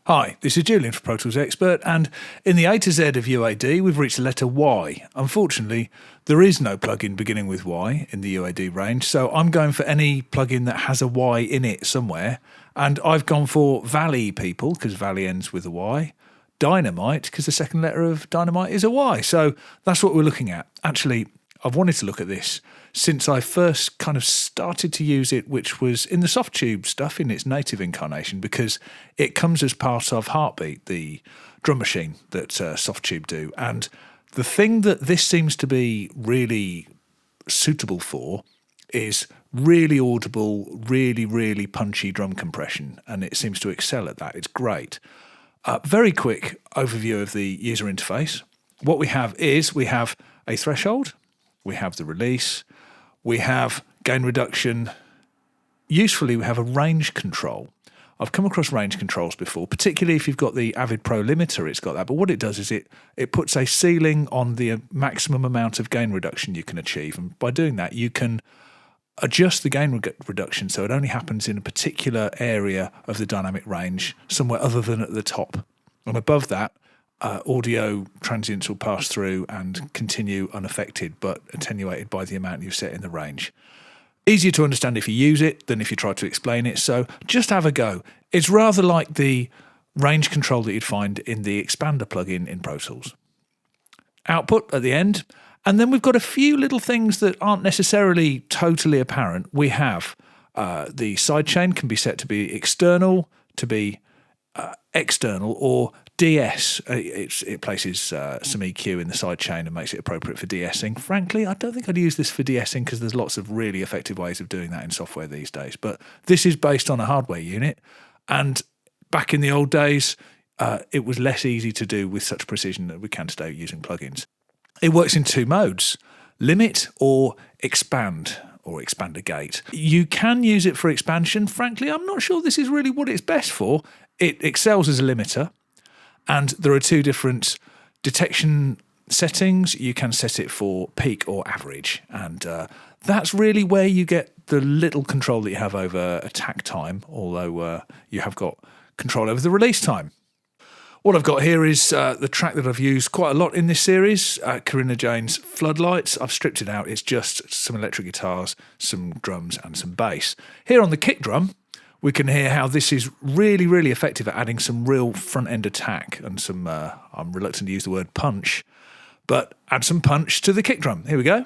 Hi, this is Julian from Pro Tools Expert, and in the A to Z of UAD, we've reached the letter Y. Unfortunately, there is no plugin beginning with Y in the UAD range, so I'm going for any plugin that has a Y in it somewhere, and I've gone for Valley People, because Valley ends with a Y, Dyna-Mite, because the second letter of Dynamite is a Y, so that's what we're looking at. Actually, I've wanted to look at this since I first kind of started to use it, which was in the Softtube stuff in its native incarnation, because it comes as part of Heartbeat, the drum machine that Softtube do. And the thing that this seems to be really suitable for is really audible, really punchy drum compression, and it seems to excel at that. It's great. Very quick overview of the user interface. What we have is we have a threshold, we have the release, we have gain reduction. Usefully, we have a range control. I've come across range controls before, particularly if you've got the Avid Pro limiter, it's got that. But what it does is it puts a ceiling on the maximum amount of gain reduction you can achieve. And by doing that, you can adjust the gain reduction so it only happens in a particular area of the dynamic range, somewhere other than at the top. And above that, audio transients will pass through and continue unaffected, but attenuated by the amount you've set in the range. Easier to understand if you use it than if you try to explain it, so just have a go. It's rather like the range control that you'd find in the Expander plugin in Pro Tools. Output at the end, and then we've got a few little things that aren't necessarily totally apparent. We have the sidechain can be set to be external, to be external, or DS. It places some EQ in the sidechain and makes it appropriate for DSing. Frankly, I don't think I'd use this for DSing because there's lots of really effective ways of doing that in software these days. But this is based on a hardware unit, and back in the old days, it was less easy to do with such precision that we can today using plugins. It works in two modes: limit or expand, or expander gate. You can use it for expansion. Frankly, I'm not sure this is really what it's best for. It excels as a limiter, and there are two different detection settings. You can set it for peak or average, and that's really where you get the little control that you have over attack time, although you have got control over the release time. What I've got here is the track that I've used quite a lot in this series, Corinna Jane's Floodlights. I've stripped it out. It's just some electric guitars, some drums and some bass. Here on the kick drum, we can hear how this is really effective at adding some real front-end attack and some, I'm reluctant to use the word punch, but add some punch to the kick drum. Here we go.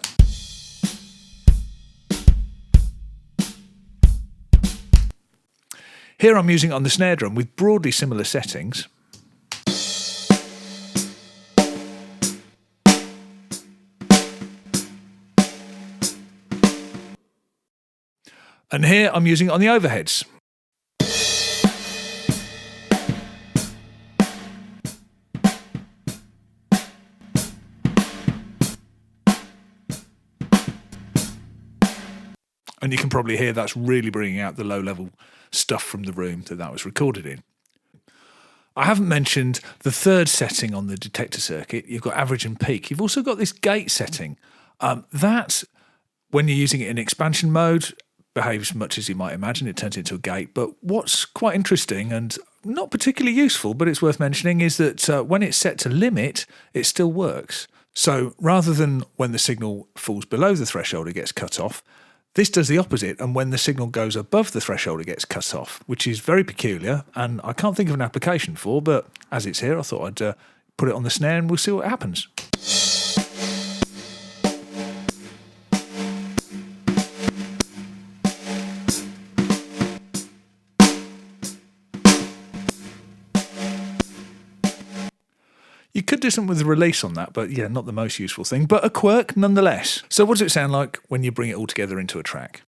Here I'm using it on the snare drum with broadly similar settings. And here I'm using it on the overheads. And you can probably hear that's really bringing out the low-level stuff from the room that was recorded in. I haven't mentioned the third setting on the detector circuit. You've got average and peak. You've also got this gate setting. That, when you're using it in expansion mode, behaves much as you might imagine. It turns into a gate. But what's quite interesting and not particularly useful, but it's worth mentioning, is that when it's set to limit, it still works. So rather than when the signal falls below the threshold, it gets cut off, this does the opposite, and when the signal goes above the threshold, it gets cut off, which is very peculiar, and I can't think of an application for, but as it's here, I thought I'd put it on the snare and we'll see what happens. You could do something with the release on that, but yeah, not the most useful thing, but a quirk nonetheless. So what does it sound like when you bring it all together into a track?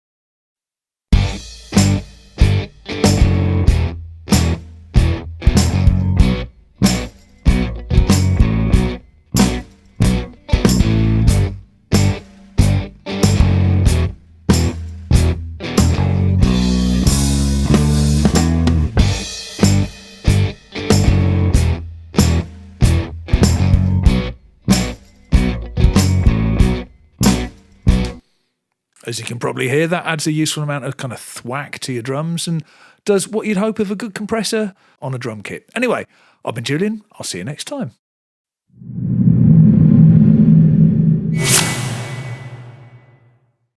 As you can probably hear, that adds a useful amount of kind of thwack to your drums, and does what you'd hope of a good compressor on a drum kit. Anyway, I've been Julian. I'll see you next time.